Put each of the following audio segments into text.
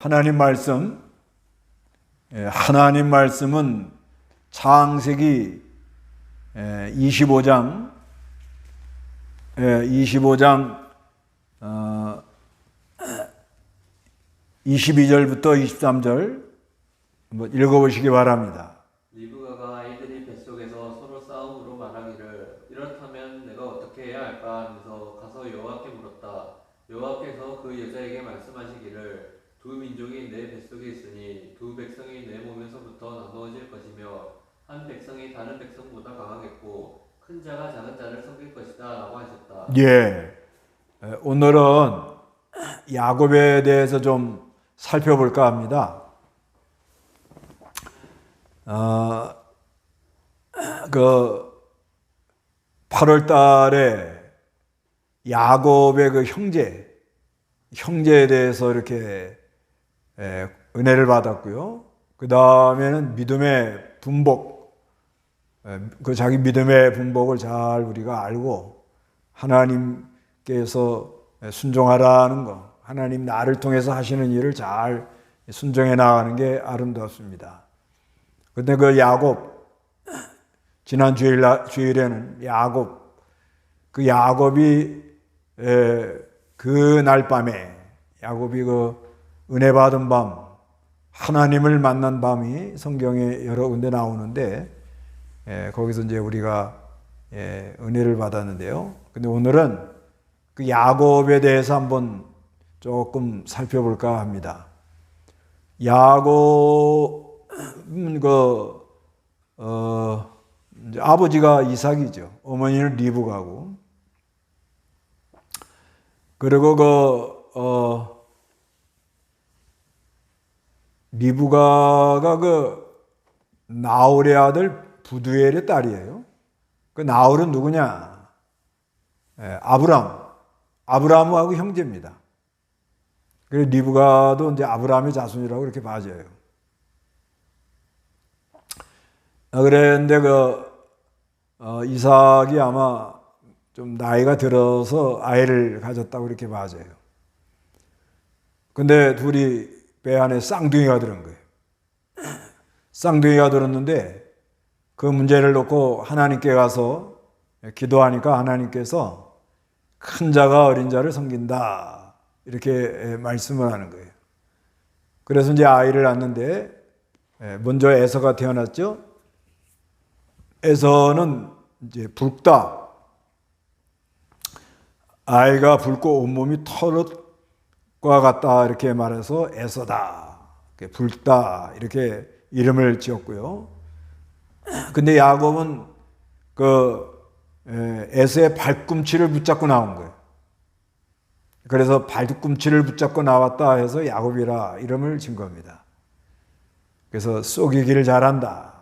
하나님 말씀, 하나님 말씀은 창세기 25장 22절부터 23절 한번 읽어보시기 바랍니다. 리브가가 아이들이 뱃속에서 서로 싸움으로 말하기를 이렇다면 내가 어떻게 해야 할까 하면서 가서 여호와께 물었다. 여호와께서 그 여자에게 말씀하시기를 두 민족이 내 뱃속에 있으니 두 백성이 내 몸에서부터 나누어질 것이며 한 백성이 다른 백성보다 강하겠고 큰 자가 작은 자를 섬길 것이다 라고 하셨다. 오늘은 야곱에 대해서 좀 살펴볼까 합니다. 그 8월 달에 야곱의 그 형제에 대해서 이렇게 은혜를 받았고요. 그 다음에는 믿음의 분복, 그 자기 믿음의 분복을 잘 우리가 알고 하나님께서 순종하라는 거, 하나님 나를 통해서 하시는 일을 잘 순종해 나가는 게 아름답습니다. 근데 그 야곱, 지난 주일에는 그 야곱이 그 날 밤에 야곱이 그 은혜 받은 밤, 하나님을 만난 밤이 성경에 여러 군데 나오는데 거기서 이제 우리가 은혜를 받았는데요. 근데 오늘은 그 야곱에 대해서 한번 조금 살펴볼까 합니다. 야곱은 이제 아버지가 이삭이죠. 어머니는 리브가고. 그리고 리브가가 나홀의 아들 부두엘의 딸이에요. 그 나홀은 누구냐? 아브라함하고 형제입니다. 그래서 리브가도 이제 아브라함의 자손이라고 이렇게 봐져요. 그런데 이삭이 아마 좀 나이가 들어서 아이를 가졌다고 이렇게 봐져요. 근데 둘이 배 안에 쌍둥이가 들은 거예요. 쌍둥이가 들었는데 그 문제를 놓고 하나님께 가서 기도하니까 하나님께서 큰 자가 어린 자를 섬긴다 이렇게 말씀을 하는 거예요. 그래서 이제 아이를 낳는데 먼저 에서가 태어났죠. 에서는 이제 붉다. 아이가 붉고 온몸이 털옷과 같다 이렇게 말해서 에서다. 붉다 이렇게 이름을 지었고요. 근데 야곱은 에서의 발꿈치를 붙잡고 나온 거예요. 그래서 발꿈치를 붙잡고 나왔다 해서 야곱이라 이름을 진 겁니다. 그래서 쏘기기를 잘한다,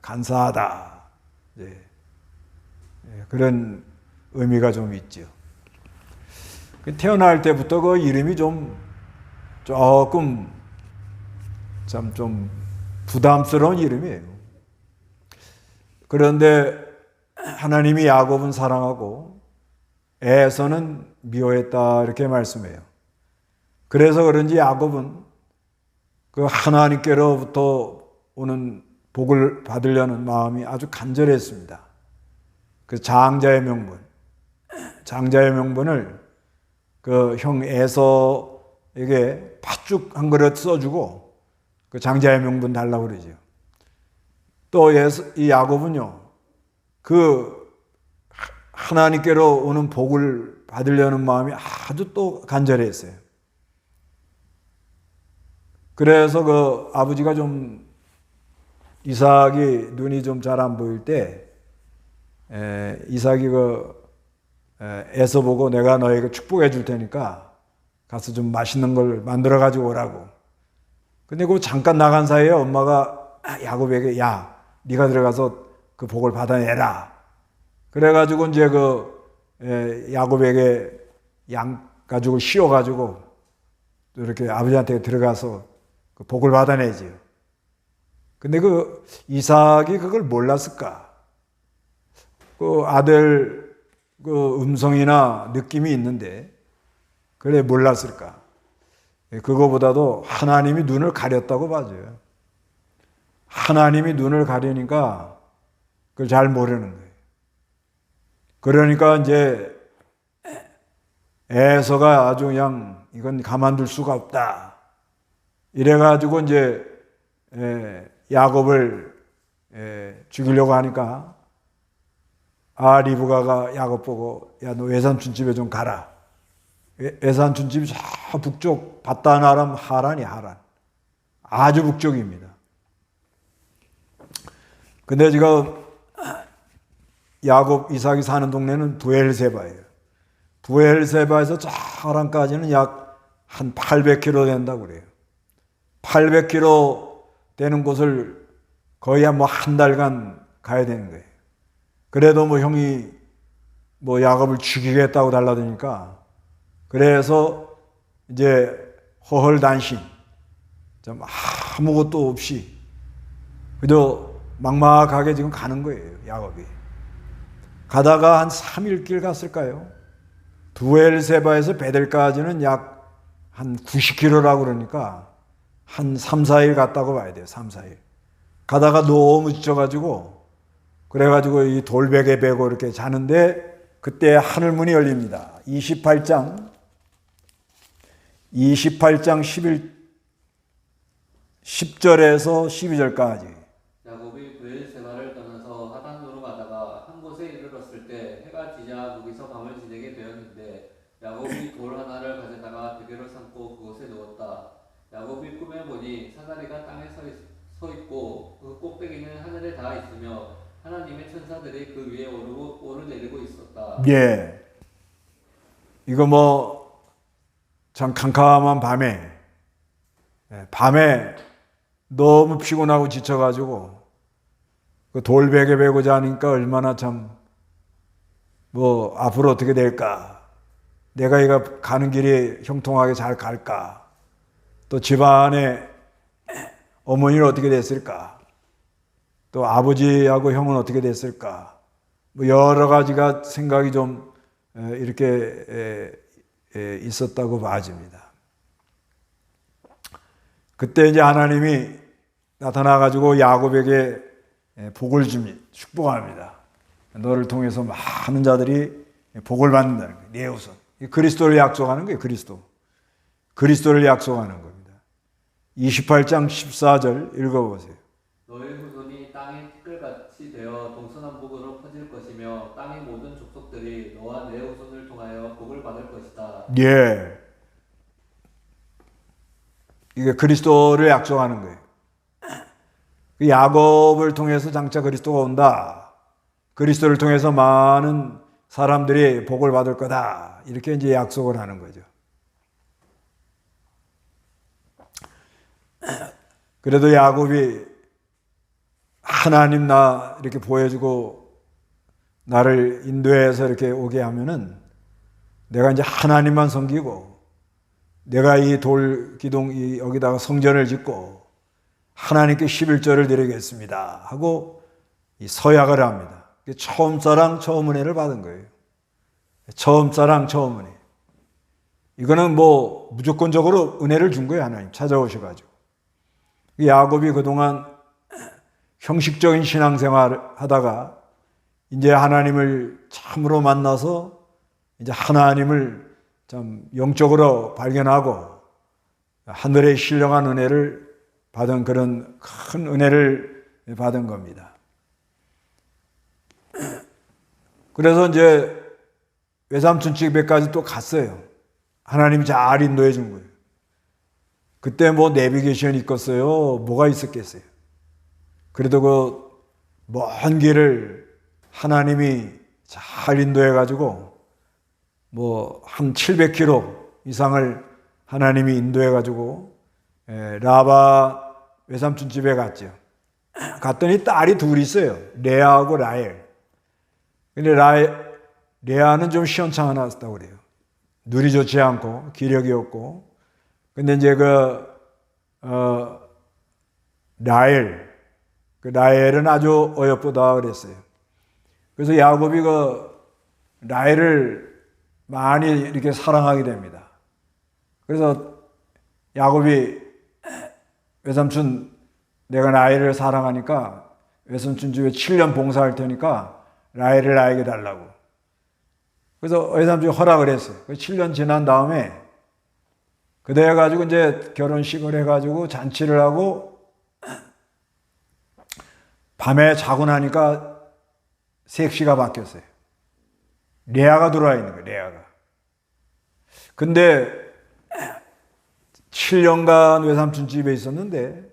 간사하다, 그런 의미가 좀 있죠. 태어날 때부터 그 이름이 조금 좀 부담스러운 이름이에요. 그런데 하나님이 야곱은 사랑하고 에서는 미워했다 이렇게 말씀해요. 그래서 그런지 야곱은 그 하나님께로부터 오는 복을 받으려는 마음이 아주 간절했습니다. 그 장자의 명분을 그 형 에서에게 팥죽 한 그릇 써주고 그 장자의 명분 달라고 그러죠. 또 이 야곱은요, 그 하나님께로 오는 복을 받으려는 마음이 아주 또 간절했어요. 그래서 그 아버지가 좀 이삭이 눈이 좀 잘 안 보일 때 이삭이 에서 보고 내가 너에게 축복해 줄 테니까 가서 좀 맛있는 걸 만들어 가지고 오라고. 근데 그 잠깐 나간 사이에 엄마가 야곱에게 야, 네가 들어가서 그 복을 받아내라. 그래가지고 이제 야곱에게 양 가지고 씌워가지고 이렇게 아버지한테 들어가서 그 복을 받아내지요. 근데 이삭이 그걸 몰랐을까? 그 아들 음성이나 느낌이 있는데 그래 몰랐을까? 그거보다도 하나님이 눈을 가렸다고 봐줘요. 하나님이 눈을 가리니까 그걸 잘 모르는 거예요. 그러니까 이제 에서가 아주 그냥 이건 가만둘 수가 없다. 이래가지고 이제 야곱을 죽이려고 하니까 리브가가 야곱 보고 야, 너 외삼촌 집에 좀 가라. 외삼촌 집이 저 북쪽 바단 아람 하란이 하란. 아주 북쪽입니다. 근데 지금 야곱 이삭이 사는 동네는 부엘세바예요. 부엘세바에서 저 하란까지는 약 한 800km 된다고 그래요. 800km 되는 곳을 거의 한 달간 가야 되는 거예요. 그래도 형이 야곱을 죽이겠다고 달라드니까 그래서 이제 허헐단신 좀 아무것도 없이 그저 막막하게 지금 가는 거예요. 야곱이 가다가 한 3일 길 갔을까요? 부엘세바에서 베델까지는 약 한 90km라고 그러니까 한 3, 4일 갔다고 봐야 돼요. 3, 4일 가다가 너무 지쳐가지고 그래가지고 이 돌베개 베고 이렇게 자는데 그때 하늘문이 열립니다. 28장 10절에서 12절까지. 야곱이 브엘세바를 떠나서 하단으로 가다가 한 곳에 이르렀을 때 해가 지자 거기서 밤을 지내게 되었는데 야곱이 돌 하나를 가져다가 베개로 삼고 그곳에 누웠다. 야곱이 꿈에 보니 사다리가 땅에 서 있고 그 꼭대기는 하늘에 닿아 있으며 하나님의 천사들이 그 위에 오르내리고 있었다. 예. 이거 참 캄캄한 밤에 너무 피곤하고 지쳐가지고 그 돌베개 베고 자니까 얼마나 참 앞으로 어떻게 될까? 내가 이거 가는 길이 형통하게 잘 갈까? 또 집안에 어머니는 어떻게 됐을까? 또 아버지하고 형은 어떻게 됐을까? 여러 가지가 생각이 좀 이렇게 있었다고 봐집니다. 그때 이제 하나님이 나타나가지고 야곱에게 복을 줍니다. 축복합니다. 너를 통해서 많은 자들이 복을 받는다는 거예요. 네 우선. 그리스도를 약속하는 거예요. 그리스도를 약속하는 겁니다. 28장 14절 읽어보세요. 너의 후손이 땅의 티끌같이 되어 동서남북으로 퍼질 것이며 땅의 모든 족속들이 너와 내 후손을 통하여 복을 받을 것이다. 예. 이게 그리스도를 약속하는 거예요. 야곱을 통해서 장차 그리스도가 온다. 그리스도를 통해서 많은 사람들이 복을 받을 거다. 이렇게 이제 약속을 하는 거죠. 그래도 야곱이 하나님 나 이렇게 보여주고 나를 인도해서 이렇게 오게 하면은 내가 이제 하나님만 섬기고 내가 이 돌 기둥 여기다가 성전을 짓고 하나님께 11절을 드리겠습니다 하고 이 서약을 합니다. 처음 사랑 처음 은혜를 받은 거예요. 처음 사랑 처음 은혜. 이거는 무조건적으로 은혜를 준 거예요. 하나님 찾아오셔가지고. 야곱이 그동안 형식적인 신앙생활을 하다가 이제 하나님을 참으로 만나서 이제 하나님을 참 영적으로 발견하고 하늘의 신령한 은혜를 받은 그런 큰 은혜를 받은 겁니다. 그래서 이제 외삼촌 집에까지 또 갔어요. 하나님이 잘 인도해 준 거예요. 그때 내비게이션이 있겠어요? 뭐가 있었겠어요? 그래도 그 먼 길을 하나님이 잘 인도해 가지고 한 700km 이상을 하나님이 인도해 가지고 라바 외삼촌 집에 갔죠. 갔더니 딸이 둘이 있어요. 레아하고 라헬. 근데 레아는 좀 시원찮았다고 그래요. 눈이 좋지 않고 기력이 없고. 근데 이제 라헬은 아주 어여쁘다 그랬어요. 그래서 야곱이 라헬을 많이 이렇게 사랑하게 됩니다. 그래서 야곱이 외삼촌 내가 라헬을 사랑하니까 외삼촌 집에 7년 봉사할 테니까 라헬을 나에게 달라고. 그래서 외삼촌이 허락을 했어요. 7년 지난 다음에 그래 가지고 이제 결혼식을 해가지고 잔치를 하고 밤에 자고 나니까 색시가 바뀌었어요. 레아가 들어와 있는 거예요. 레아가. 근데 7년간 외삼촌 집에 있었는데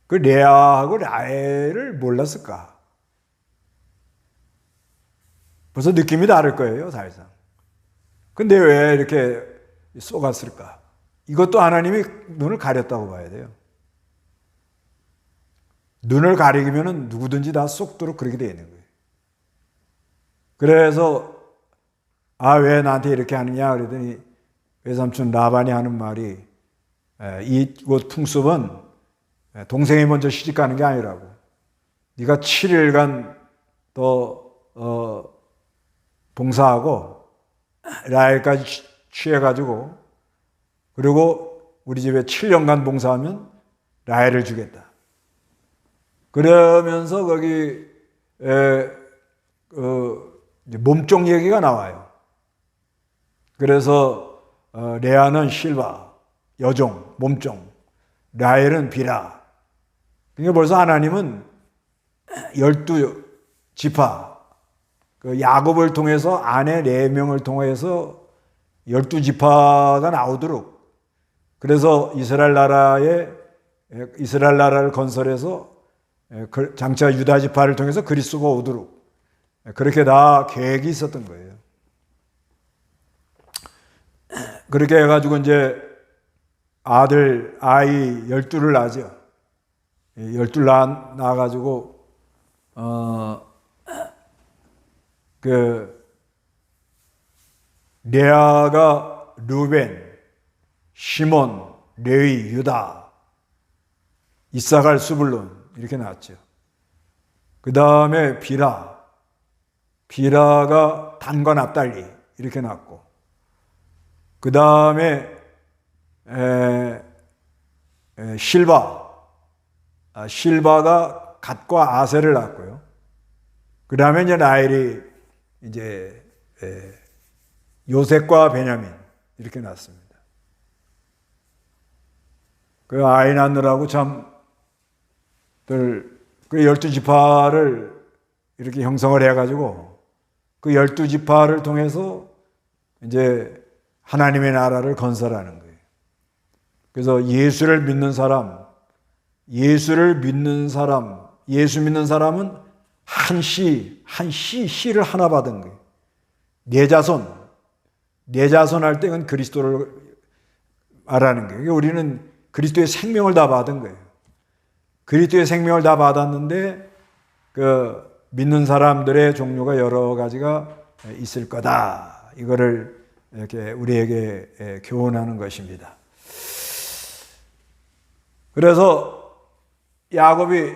그 레아하고 라헬을 몰랐을까? 벌써 느낌이 다를 거예요, 사실상. 근데 왜 이렇게 쏘갔을까? 이것도 하나님이 눈을 가렸다고 봐야 돼요. 눈을 가리기면 누구든지 다 쏙도록 그렇게 되어 있는 거예요. 그래서 왜 나한테 이렇게 하느냐 그랬더니 외삼촌 라반이 하는 말이 이곳 풍습은 동생이 먼저 시집가는 게 아니라고. 네가 7일간 더 봉사하고 라헬까지 취해가지고 그리고 우리 집에 7년간 봉사하면 라헬을 주겠다. 그러면서 거기 몸종 얘기가 나와요. 그래서 레아는 실바, 여종, 몸종, 라헬은 비라. 그러니까 벌써 하나님은 12지파, 그 야곱을 통해서 아내 4명을 통해서 12지파가 나오도록 그래서 이스라엘 나라를 건설해서 장차 유다 지파를 통해서 그리스도가 오도록 그렇게 다 계획이 있었던 거예요. 그렇게 해가지고 이제 아이 12를 낳죠. 12 낳아가지고 레아가 루벤, 시몬, 레위, 유다, 이사갈, 스불론 이렇게 낳았죠. 그 다음에 비라가 단과 납달리 이렇게 낳았고, 그 다음에 실바가 갓과 아셀을 낳았고요. 그 다음에 이제 라헬이 이제 요셉과 베냐민 이렇게 낳았습니다. 그 아이 낳느라고 그 12지파를 이렇게 형성을 해가지고 그 12지파를 통해서 이제 하나님의 나라를 건설하는 거예요. 그래서 예수 믿는 사람은 씨를 하나 받은 거예요. 내 자손 할 때는 그리스도를 말하는 거예요. 우리는 그리스도의 생명을 다 받은 거예요. 그리스도의 생명을 다 받았는데 그 믿는 사람들의 종류가 여러 가지가 있을 거다. 이거를 이렇게 우리에게 교훈하는 것입니다. 그래서 야곱이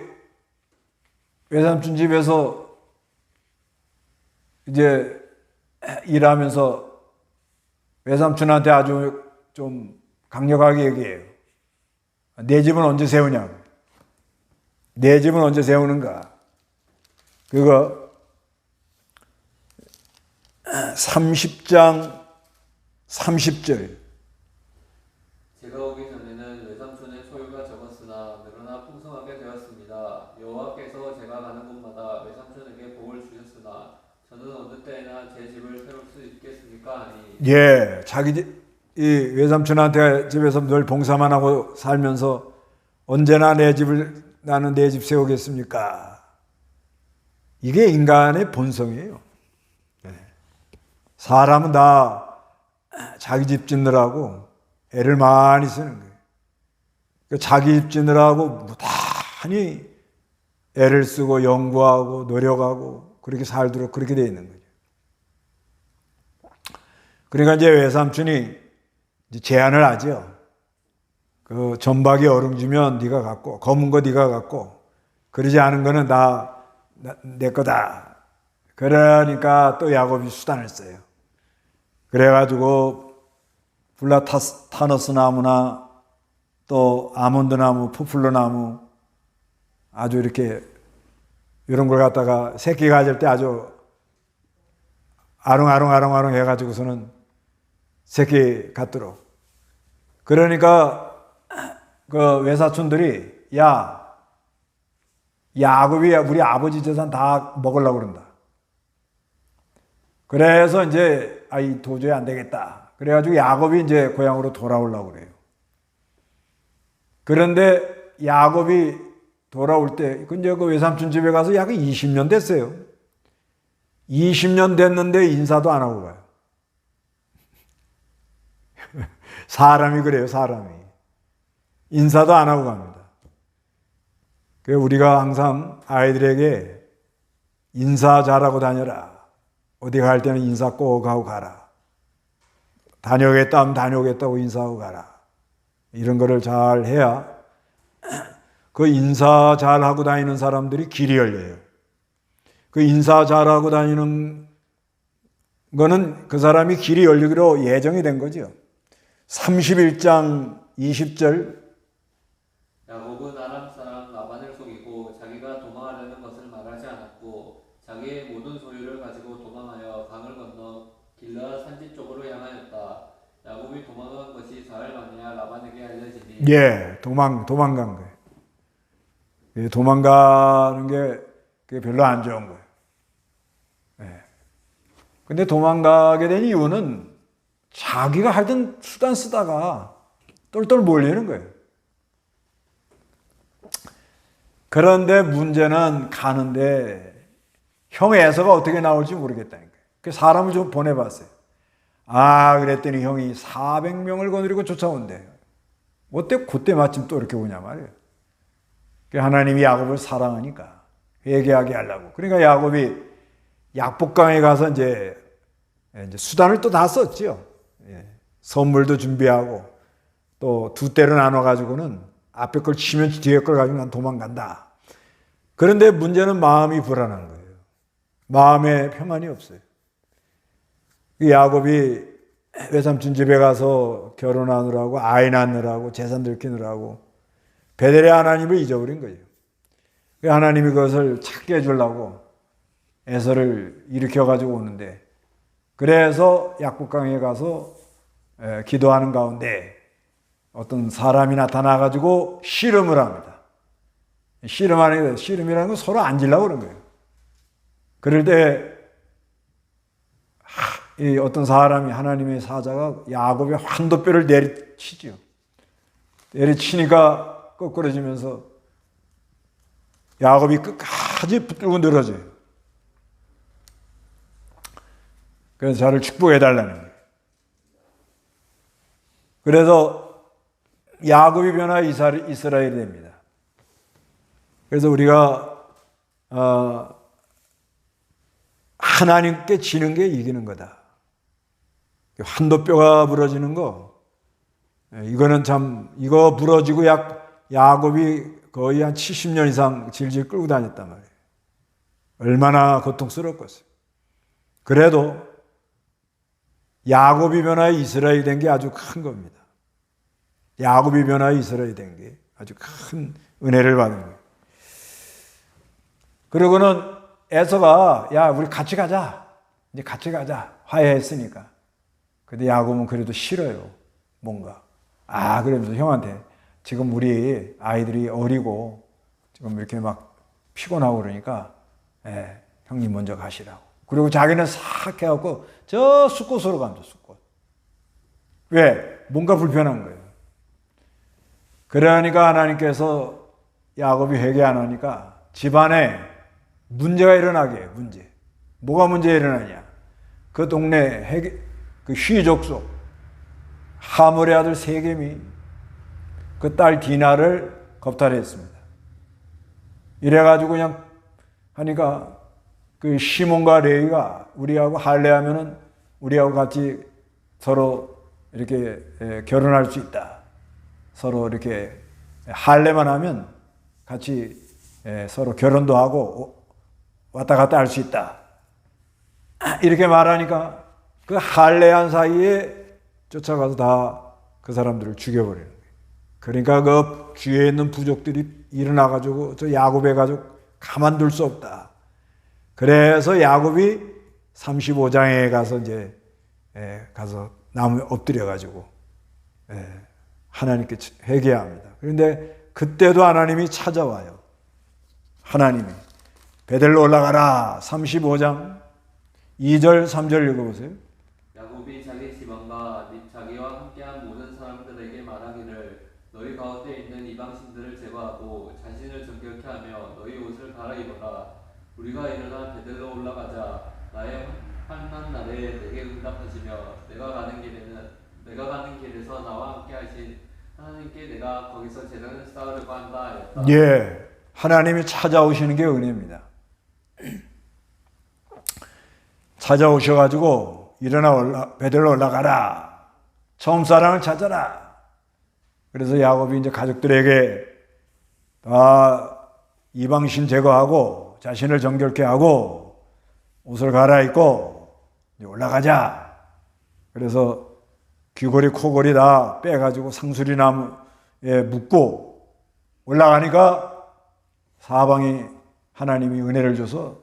외삼촌 집에서 이제 일하면서 외삼촌한테 아주 좀 강력하게 얘기해요. 내 집은 언제 세우냐고. 내 집은 언제 세우는가. 그거 30장 30절. 제가 오기 전에는 외삼촌의 소유가 적었으나 늘어나 풍성하게 되었습니다. 여호와께서 제가 가는 곳마다 외삼촌에게 복을 주셨으나 저는 어느 때나 제 집을 세울 수 있겠습니까? 아니. 예, 이 외삼촌한테 집에서 늘 봉사만 하고 살면서 언제나 나는 내 집 세우겠습니까? 이게 인간의 본성이에요. 사람은 다 자기 집 짓느라고 애를 많이 쓰는 거예요. 자기 집 짓느라고 무단히 애를 쓰고 연구하고 노력하고 그렇게 살도록 그렇게 되어 있는 거죠. 그러니까 이제 외삼촌이 제안을 하죠. 그 전박이 얼음 주면 네가 갖고 검은 거 네가 갖고 그러지 않은 거는 다 내 거다. 그러니까 또 야곱이 수단을 써요. 그래가지고 블라타너스 나무나 또 아몬드 나무, 포플러 나무 아주 이렇게 이런 걸 갖다가 새끼 가질 때 아주 아롱아롱 해가지고서는 새끼 같도록. 그러니까 그 외사촌들이 야, 야곱이 우리 아버지 재산 다 먹으려고 그런다. 그래서 이제 이 도저히 안 되겠다. 그래가지고 야곱이 이제 고향으로 돌아오려고 그래요. 그런데 야곱이 돌아올 때, 이제 그 외삼촌 집에 가서 약 20년 됐어요. 20년 됐는데 인사도 안 하고 가요. 사람이 그래요, 사람이. 인사도 안 하고 갑니다. 그래서 우리가 항상 아이들에게 인사 잘하고 다녀라. 어디 갈 때는 인사 꼭 하고 가라. 다녀오겠다 하면 다녀오겠다고 인사하고 가라. 이런 거를 잘 해야 그 인사 잘하고 다니는 사람들이 길이 열려요. 그 인사 잘하고 다니는 거는 그 사람이 길이 열리기로 예정이 된 거죠. 31장 20절 야곱은 아람 사람 라반을 속이고 자기가 도망하려는 것을 말하지 않았고 자기의 모든 소유를 가지고 도망하여 강을 건너 길르앗 산지 쪽으로 향하였다. 야곱이 도망간 것이 사흘 만이야 라반에게 알려지니 예, 도망간 거예요. 예, 도망가는 게 그게 별로 안 좋은 거예요. 예. 근데 도망가게 된 이유는 자기가 하던 수단 쓰다가 똘똘 몰리는 거예요. 그런데 문제는 가는데 형 에서가 어떻게 나올지 모르겠다는 거예요. 그래서 사람을 좀 보내봤어요. 그랬더니 형이 400명을 거느리고 쫓아온대요. 어때? 그때 마침 또 이렇게 오냐 말이에요. 하나님이 야곱을 사랑하니까 회개하게 하려고. 그러니까 야곱이 약복강에 가서 이제 수단을 또 다 썼죠. 선물도 준비하고 또 두 대로 나눠가지고는 앞에 걸 치면 뒤에 걸 가지고 난 도망간다. 그런데 문제는 마음이 불안한 거예요. 마음에 평안이 없어요. 야곱이 외삼촌 집에 가서 결혼하느라고 아이 낳느라고 재산 들키느라고 베델의 하나님을 잊어버린 거예요. 하나님이 그것을 찾게 해주려고 에서를 일으켜가지고 오는데 그래서 약복강에 가서 기도하는 가운데 어떤 사람이 나타나가지고 씨름을 합니다. 씨름이라는 건 서로 앉으려고 그런 거예요. 그럴 때 어떤 사람이 하나님의 사자가 야곱의 환도뼈를 내리치죠. 내리치니까 거꾸러지면서 야곱이 끝까지 붙들고 늘어져요. 그래서 저를 축복해달라는 거예요. 그래서 야곱이 변화 이스라엘이 됩니다. 그래서 우리가 하나님께 지는 게 이기는 거다. 환도뼈가 부러지는 거, 이거는 참, 이거 부러지고 야곱이 거의 한 70년 이상 질질 끌고 다녔단 말이에요. 얼마나 고통스럽겠어요. 그래도 야곱이 변화해 이스라엘이 된 게 아주 큰 겁니다. 야곱이 변화해 이스라엘이 된 게 아주 큰 은혜를 받은 거예요. 그러고는 에서가 우리 같이 가자. 이제 같이 가자. 화해했으니까. 근데 야곱은 그래도 싫어요. 뭔가. 그러면서 형한테 지금 우리 아이들이 어리고 지금 이렇게 막 피곤하고 그러니까 형님 먼저 가시라고. 그리고 자기는 싹 해갖고 저 숫곳으로 갑니다. 숫곳. 왜? 뭔가 불편한 거예요. 그러니까 하나님께서 야곱이 회개 안 하니까 집안에 문제가 일어나게 해요. 문제. 뭐가 문제가 일어나냐? 그 동네 그 휘족속 하몰의 아들 세겜이 그 딸 디나를 겁탈했습니다. 이래가지고 그냥 하니까 그 시몬과 레위가 우리하고 할례하면은 우리하고 같이 서로 이렇게 결혼할 수 있다. 서로 이렇게 할례만 하면 같이 서로 결혼도 하고 왔다 갔다 할 수 있다. 이렇게 말하니까 그 할례한 사이에 쫓아가서 다 그 사람들을 죽여버리는 거예요. 그러니까 그 주위에 있는 부족들이 일어나가지고 저 야곱의 가족 가만둘 수 없다. 그래서 야곱이 35장에 가서 이제 가서 나무에 엎드려가지고 하나님께 회개합니다. 그런데 그때도 하나님이 찾아와요. 하나님이 베델로 올라가라. 35장 2절 3절 읽어보세요. 야곱이 자기 지방과 자기와 함께한 모든 사람들에게 말하기를 너희 가운데 있는 이방신들을 제거하고 자신을 정결케 하며 너희 옷을 갈아입어라. 우리가 일어나 베델로 올라가자. 나의 환난 날에 내게 응답하시며 내가 가는 길에서 나와 함께 하신 하나님께 내가 거기서 제단을 쌓으려고 한다 하였다. 예, 하나님이 찾아오시는 게 은혜입니다. 찾아오셔가지고 일어나 베델로 올라가라. 처음 사랑을 찾아라. 그래서 야곱이 이제 가족들에게 다 이방신 제거하고 자신을 정결케 하고 옷을 갈아입고 올라가자. 그래서 귀걸이 코걸이 다 빼가지고 상수리 나무에 묶고 올라가니까 사방이 하나님이 은혜를 줘서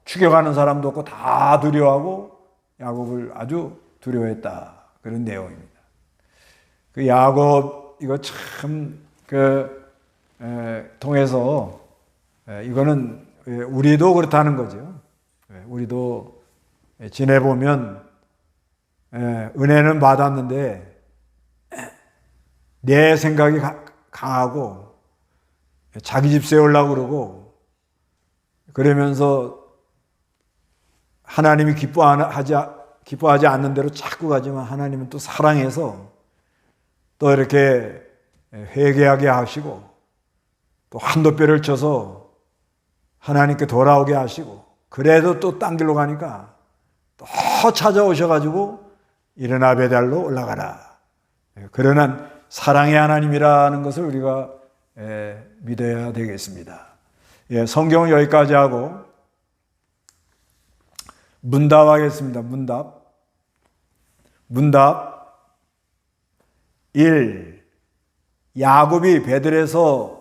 죽여가는 사람도 없고 다 두려워하고 야곱을 아주 두려워했다. 그런 내용입니다. 그 야곱 이거 참 통해서 이거는 우리도 그렇다는 거죠. 우리도 지내보면 은혜는 받았는데 내 생각이 강하고 자기 집 세우려고 그러고 그러면서 하나님이 기뻐하지 않는 대로 자꾸 가지만 하나님은 또 사랑해서 또 이렇게 회개하게 하시고 또 한도뼈를 쳐서 하나님께 돌아오게 하시고 그래도 또 딴 길로 가니까 또 찾아오셔가지고 일어나 베델로 올라가라. 그러한 사랑의 하나님이라는 것을 우리가 믿어야 되겠습니다. 성경은 여기까지 하고 문답하겠습니다. 문답 1. 야곱이 베델에서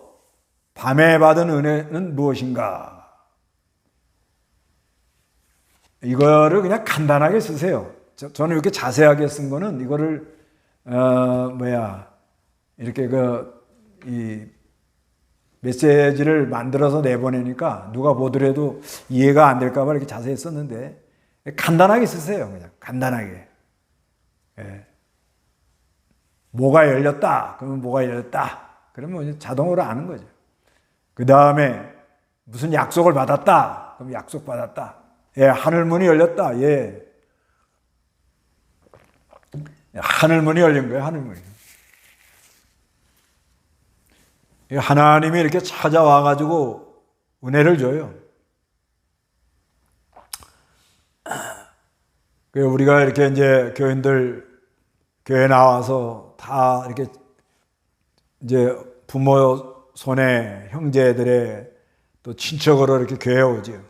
밤에 받은 은혜는 무엇인가? 이거를 그냥 간단하게 쓰세요. 저는 이렇게 자세하게 쓴 거는 이거를 이렇게 이 메시지를 만들어서 내보내니까 누가 보더라도 이해가 안 될까 봐 이렇게 자세히 썼는데 간단하게 쓰세요. 그냥 간단하게. 뭐가 열렸다. 그러면 뭐가 열렸다. 그러면 자동으로 아는 거죠. 그 다음에 무슨 약속을 받았다. 그럼 약속 받았다. 하늘문이 열렸다. 하늘문이 열린 거예요. 하늘문이. 하나님이 이렇게 찾아와가지고 은혜를 줘요. 우리가 이렇게 이제 교회 나와서 다 이렇게 이제 부모 손에 형제들의 또 친척으로 이렇게 교회 오죠.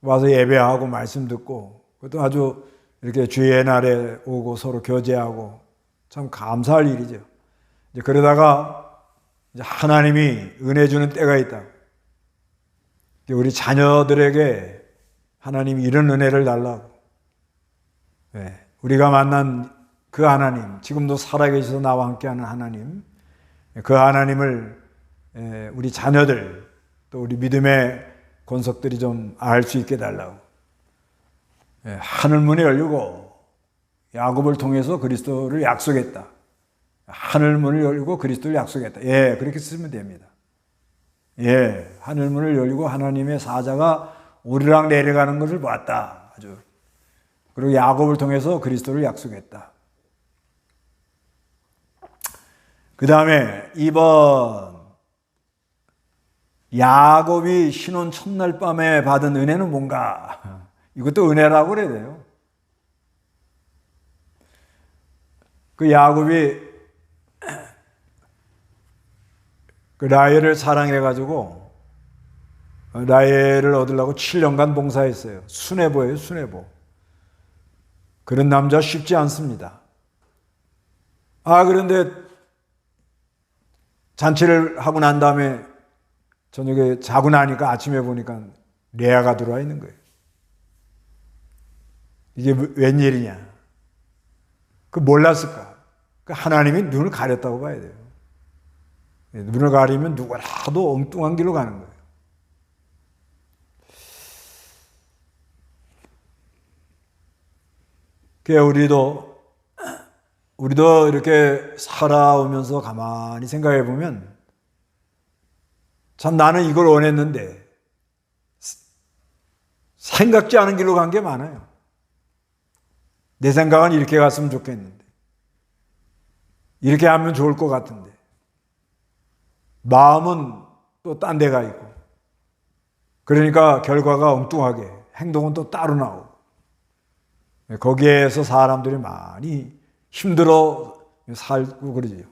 와서 예배하고 말씀 듣고 그것도 아주 이렇게 주의 날에 오고 서로 교제하고 참 감사할 일이죠. 이제 그러다가 이제 하나님이 은혜 주는 때가 있다. 우리 자녀들에게 하나님이 이런 은혜를 달라고. 우리가 만난 그 하나님, 지금도 살아계셔서 나와 함께하는 하나님, 그 하나님을 우리 자녀들 또 우리 믿음의 권속들이 좀 알 수 있게 달라고. 하늘문이 열리고 야곱을 통해서 그리스도를 약속했다. 하늘문을 열고 그리스도를 약속했다. 그렇게 쓰면 됩니다. 하늘문을 열고 하나님의 사자가 우리랑 내려가는 것을 보았다. 아주. 그리고 야곱을 통해서 그리스도를 약속했다. 그 다음에 2번. 야곱이 신혼 첫날 밤에 받은 은혜는 뭔가? 이것도 은혜라고 그래야 돼요. 그 야곱이 그 라헬을 사랑해가지고 라헬을 얻으려고 7년간 봉사했어요. 수네보예요, 수네보. 그런 남자 쉽지 않습니다. 그런데 잔치를 하고 난 다음에 저녁에 자고 나니까 아침에 보니까 레아가 들어와 있는 거예요. 이게 웬일이냐? 그 몰랐을까? 그 하나님이 눈을 가렸다고 봐야 돼요. 눈을 가리면 누구라도 엉뚱한 길로 가는 거예요. 우리도 이렇게 살아오면서 가만히 생각해 보면 참 나는 이걸 원했는데 생각지 않은 길로 간 게 많아요. 내 생각은 이렇게 갔으면 좋겠는데, 이렇게 하면 좋을 것 같은데, 마음은 또 딴 데가 있고, 그러니까 결과가 엉뚱하게, 행동은 또 따로 나오고, 거기에서 사람들이 많이 힘들어 살고 그러지요.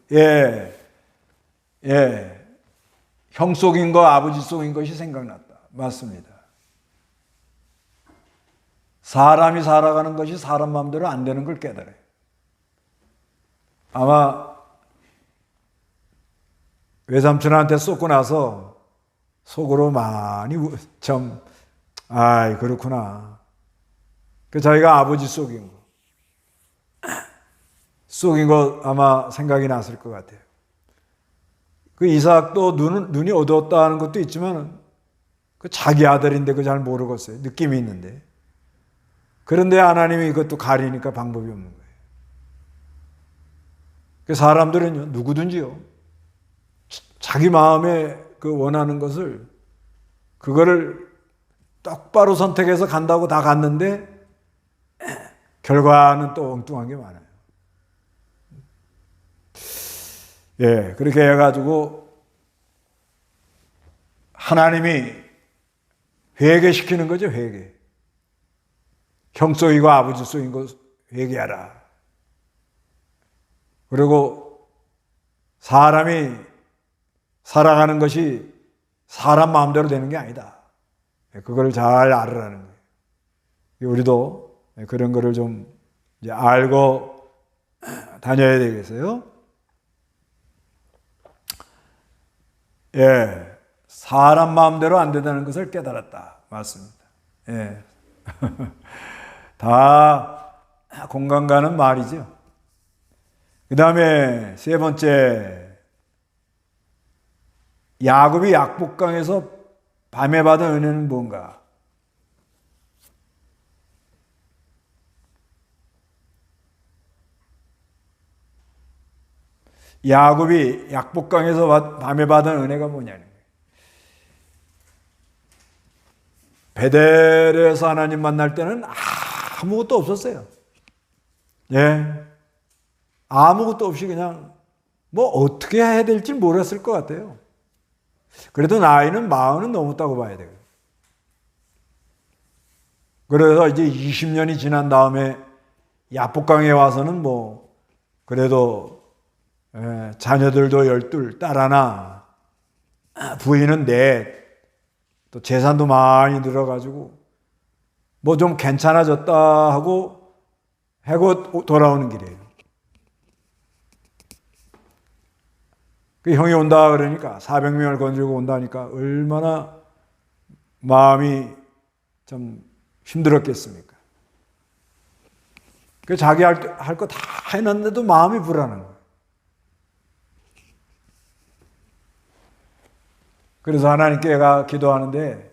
형 속인 거, 아버지 속인 것이 생각났다. 맞습니다. 사람이 살아가는 것이 사람 마음대로 안 되는 걸 깨달아요. 아마 외삼촌한테 쏟고 나서 속으로 많이 그렇구나. 그 자기가 아버지 속인 거 아마 생각이 났을 것 같아요. 그 이삭도 눈이 어두웠다는 것도 있지만 그 자기 아들인데 그 잘 모르겠어요. 느낌이 있는데. 그런데 하나님이 이것도 가리니까 방법이 없는 거예요. 그 사람들은요, 누구든지요, 자기 마음에 그 원하는 것을, 그거를 똑바로 선택해서 간다고 다 갔는데, 결과는 또 엉뚱한 게 많아요. 그렇게 해가지고, 하나님이 회개시키는 거죠, 회개. 형 속이고 아버지 속인 거 회개하라. 그리고 사람이 살아가는 것이 사람 마음대로 되는 게 아니다. 그걸 잘 알으라는 거예요. 우리도 그런 거를 좀 이제 알고 다녀야 되겠어요. 사람 마음대로 안 된다는 것을 깨달았다. 맞습니다. 다 공감 가는 말이죠. 그 다음에 세 번째, 야곱이 약복강에서 밤에 받은 은혜는 뭔가? 야곱이 약복강에서 밤에 받은 은혜가 뭐냐는 거예요. 베델에서 하나님 만날 때는 아무것도 없었어요. 아무것도 없이 그냥 뭐 어떻게 해야 될지 모르겠을 것 같아요. 그래도 나이는 40은 넘었다고 봐야 돼요. 그래서 이제 20년이 지난 다음에 야복강에 와서는 뭐 그래도 자녀들도 12, 딸 하나, 부인은 4, 또 재산도 많이 늘어가지고 뭐 좀 괜찮아졌다 하고 돌아오는 길이에요. 그 형이 온다 그러니까 400명을 건지고 온다니까 얼마나 마음이 좀 힘들었겠습니까? 그 자기 할 거 다 해놨는데도 마음이 불안한 거예요. 그래서 하나님께 얘가 기도하는데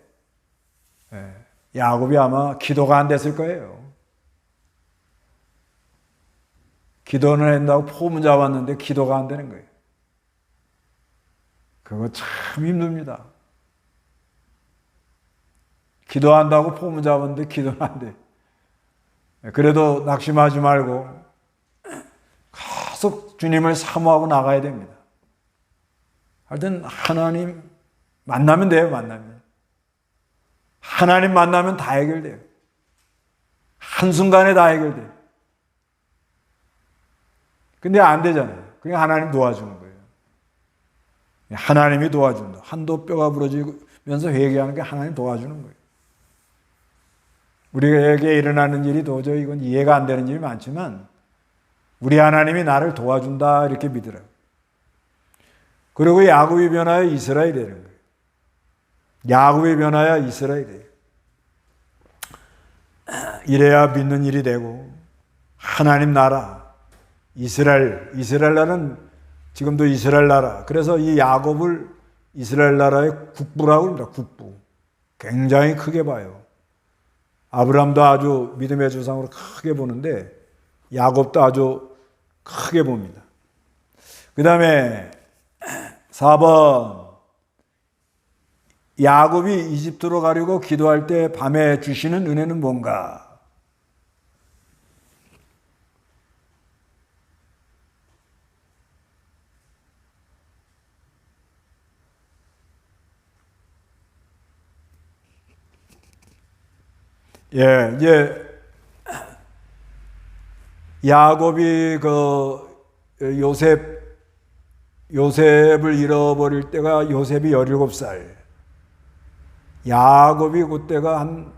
야곱이 아마 기도가 안 됐을 거예요. 기도는 한다고 포문 잡았는데 기도가 안 되는 거예요. 그거 참 힘듭니다. 기도한다고 포문 잡았는데 기도는 안 돼. 그래도 낙심하지 말고 계속 주님을 사모하고 나가야 됩니다. 하여튼 하나님 만나면 돼요, 만나면. 하나님 만나면 다 해결돼요. 한순간에 다 해결돼요. 근데 안 되잖아요. 그냥 하나님 도와주는 거예요. 하나님이 도와준다. 한도 뼈가 부러지면서 회개하는 게 하나님 도와주는 거예요. 우리에게 일어나는 일이 도저히 이건 이해가 안 되는 일이 많지만 우리 하나님이 나를 도와준다 이렇게 믿으라고. 그리고 야곱이 변하여 이스라엘이 되는 거예요. 야곱이 변하여 이스라엘이 돼요. 이래야 믿는 일이 되고 하나님 나라 이스라엘 나라는 지금도 이스라엘 나라. 그래서 이 야곱을 이스라엘 나라의 국부라고 합니다. 국부. 굉장히 크게 봐요. 아브라함도 아주 믿음의 조상으로 크게 보는데 야곱도 아주 크게 봅니다. 그 다음에 4번 야곱이 이집트로 가려고 기도할 때 밤에 주시는 은혜는 뭔가? 예, 이제 야곱이 요셉을 잃어버릴 때가 요셉이 17살. 야곱이 그때가 한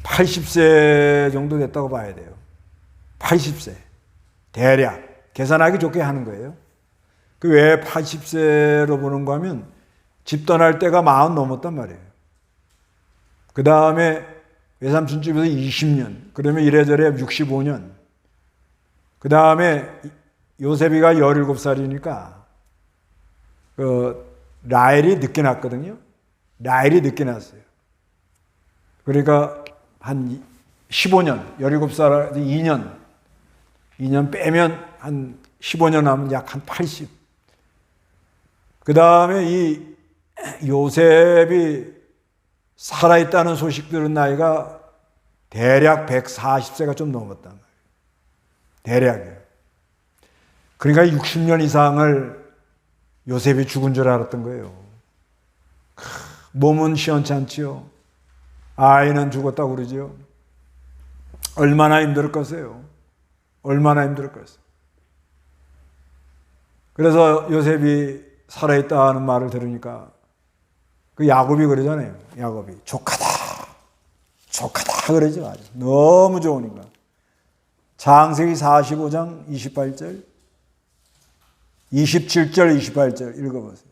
80세 정도 됐다고 봐야 돼요. 80세. 대략. 계산하기 좋게 하는 거예요. 그 왜 80세로 보는가 하면 집 떠날 때가 40 넘었단 말이에요. 그 다음에 외삼촌 집에서 20년. 그러면 이래저래 65년. 그 다음에 요셉이가 17살이니까 라헬이 늦게 났거든요. 라헬이 늦게 났어요. 그러니까 한 15년, 17살, 2년 빼면 한 15년 하면 약 한 80. 그 다음에 이 요셉이 살아있다는 소식 들은 나이가 대략 140세가 좀 넘었단 말이에요. 대략이에요. 그러니까 60년 이상을 요셉이 죽은 줄 알았던 거예요. 몸은 시원찮지요. 아이는 죽었다고 그러죠. 얼마나 힘들었겠어요. 얼마나 힘들었겠어요. 그래서 요셉이 살아있다는 말을 들으니까 그 야곱이 그러잖아요. 야곱이 족하다 그러죠. 아주 너무 좋으니까. 창세기 45장 28절 27절 28절 읽어보세요.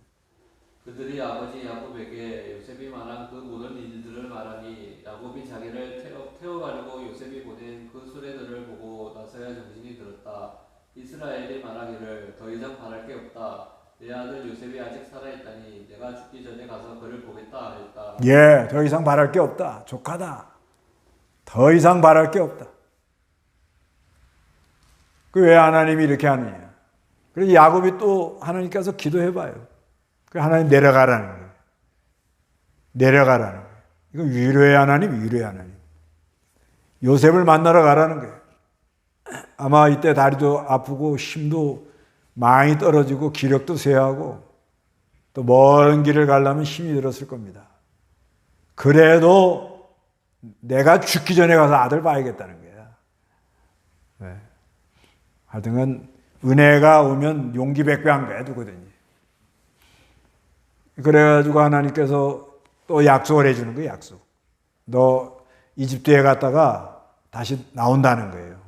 그들이 아버지 야곱에게 요셉이 말한 그 모든 일들을 말하니 야곱이 자기를 태워가려고 요셉이 보낸 그 수레들을 보고 나서야 정신이 들었다. 이스라엘이 말하기를 더 이상 바랄 게 없다. 내 아들 요셉이 아직 살아있다니 내가 죽기 전에 가서 그를 보겠다 하였다. 예, 더 이상 바랄 게 없다. 족하다. 더 이상 바랄 게 없다. 그 왜 하나님이 이렇게 하느냐. 그래서 야곱이 또 하나님께서 기도해봐요. 그 하나님 내려가라는 거예요. 내려가라는 거예요. 이거 위로의 하나님, 위로의 하나님. 요셉을 만나러 가라는 거예요. 아마 이때 다리도 아프고 힘도 많이 떨어지고 기력도 쇠하고 또 먼 길을 가려면 힘이 들었을 겁니다. 그래도 내가 죽기 전에 가서 아들 봐야겠다는 거야. 네. 하여튼 은혜가 오면 용기 백배한 거야, 누구든지. 그래가지고 하나님께서 또 약속을 해주는 거예요, 약속. 너 이집트에 갔다가 다시 나온다는 거예요.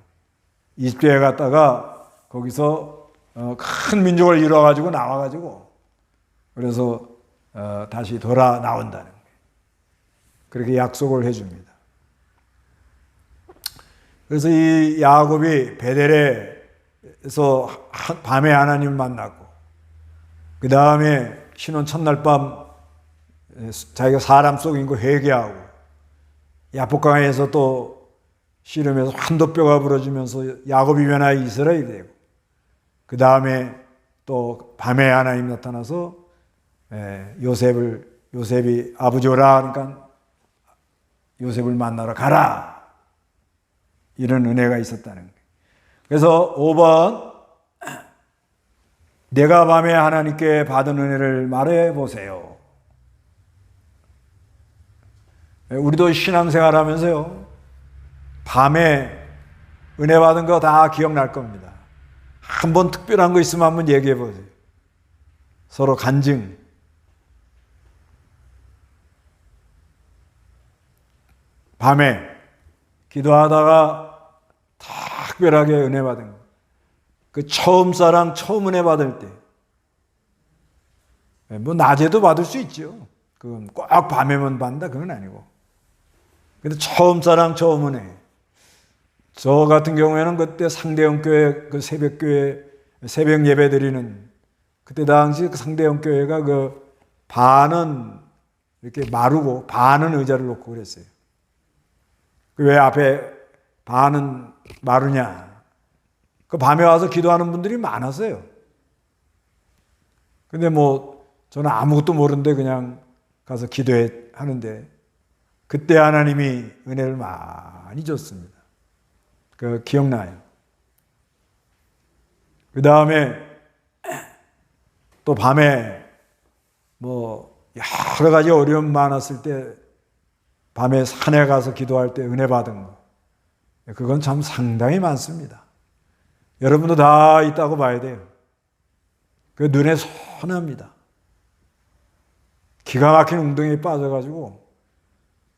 이집트에 갔다가 거기서 큰 민족을 이뤄가지고 나와가지고 그래서 다시 돌아 나온다는 거예요. 그렇게 약속을 해줍니다. 그래서 이 야곱이 베델에서 밤에 하나님을 만났고 그 다음에 신혼 첫날 밤 자기가 사람 속인 거 회개하고 야복강에서 또 씨름해서 환도뼈가 부러지면서 야곱이 변하여 이스라엘이 되고 그 다음에 또 밤에 하나님 나타나서 요셉이 아버지 오라 하니까 요셉을 만나러 가라. 이런 은혜가 있었다는 거예요. 그래서 5번 내가 밤에 하나님께 받은 은혜를 말해 보세요. 우리도 신앙생활 하면서요. 밤에 은혜 받은 거 다 기억날 겁니다. 한번 특별한 거 있으면 한번 얘기해 보세요. 서로 간증. 밤에 기도하다가 특별하게 은혜 받은 거. 그 처음 사랑, 처음 은혜 받을 때. 뭐 낮에도 받을 수 있죠. 그건 꼭 밤에만 받는다 그건 아니고. 근데 처음 사랑, 처음 은혜. 저 같은 경우에는 그때 상대형 교회 그 새벽 교회 새벽 예배 드리는 그때 당시 그 상대형 교회가 그 반은 이렇게 마르고 반은 의자를 놓고 그랬어요. 왜 앞에 반은 마르냐? 그 밤에 와서 기도하는 분들이 많았어요. 근데 뭐 저는 아무것도 모르는데 그냥 가서 기도하는데 그때 하나님이 은혜를 많이 줬습니다. 그 기억나요. 그 다음에 또 밤에 뭐 여러 가지 어려움 많았을 때 밤에 산에 가서 기도할 때 은혜 받은 거. 그건 참 상당히 많습니다. 여러분도 다 있다고 봐야 돼요. 그 눈에 선합니다. 기가 막힌 웅덩이에 빠져가지고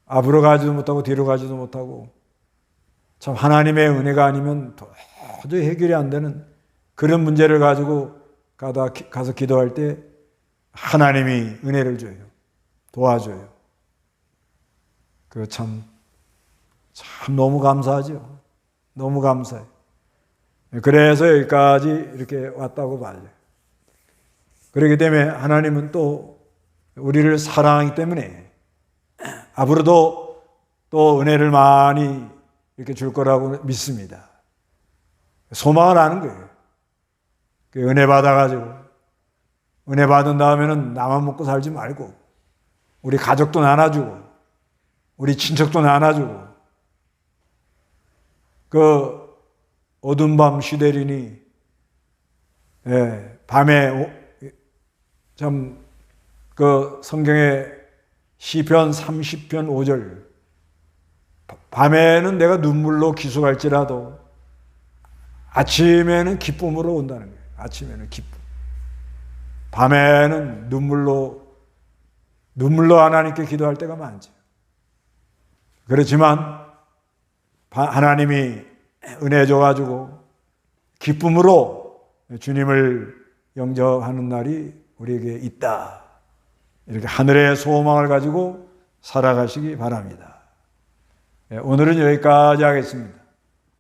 앞으로 가지도 못하고 뒤로 가지도 못하고 참 하나님의 은혜가 아니면 도저히 해결이 안 되는 그런 문제를 가지고 가서 기도할 때 하나님이 은혜를 줘요. 도와줘요. 참 너무 감사하죠. 너무 감사해요. 그래서 여기까지 이렇게 왔다고 봐요. 그렇기 때문에 하나님은 또 우리를 사랑하기 때문에 앞으로도 또 은혜를 많이 이렇게 줄 거라고 믿습니다. 소망을 하는 거예요. 은혜 받아가지고 은혜 받은 다음에는 나만 먹고 살지 말고 우리 가족도 나눠주고 우리 친척도 나눠주고 그 어두운 밤 시대리니 밤에 참 그 성경의 시편 30편 5절 밤에는 내가 눈물로 기숙할지라도 아침에는 기쁨으로 온다는 거예요. 아침에는 기쁨. 밤에는 눈물로 하나님께 기도할 때가 많죠. 그렇지만 하나님이 은혜 줘가지고 기쁨으로 주님을 영접하는 날이 우리에게 있다. 이렇게 하늘의 소망을 가지고 살아가시기 바랍니다. 오늘은 여기까지 하겠습니다.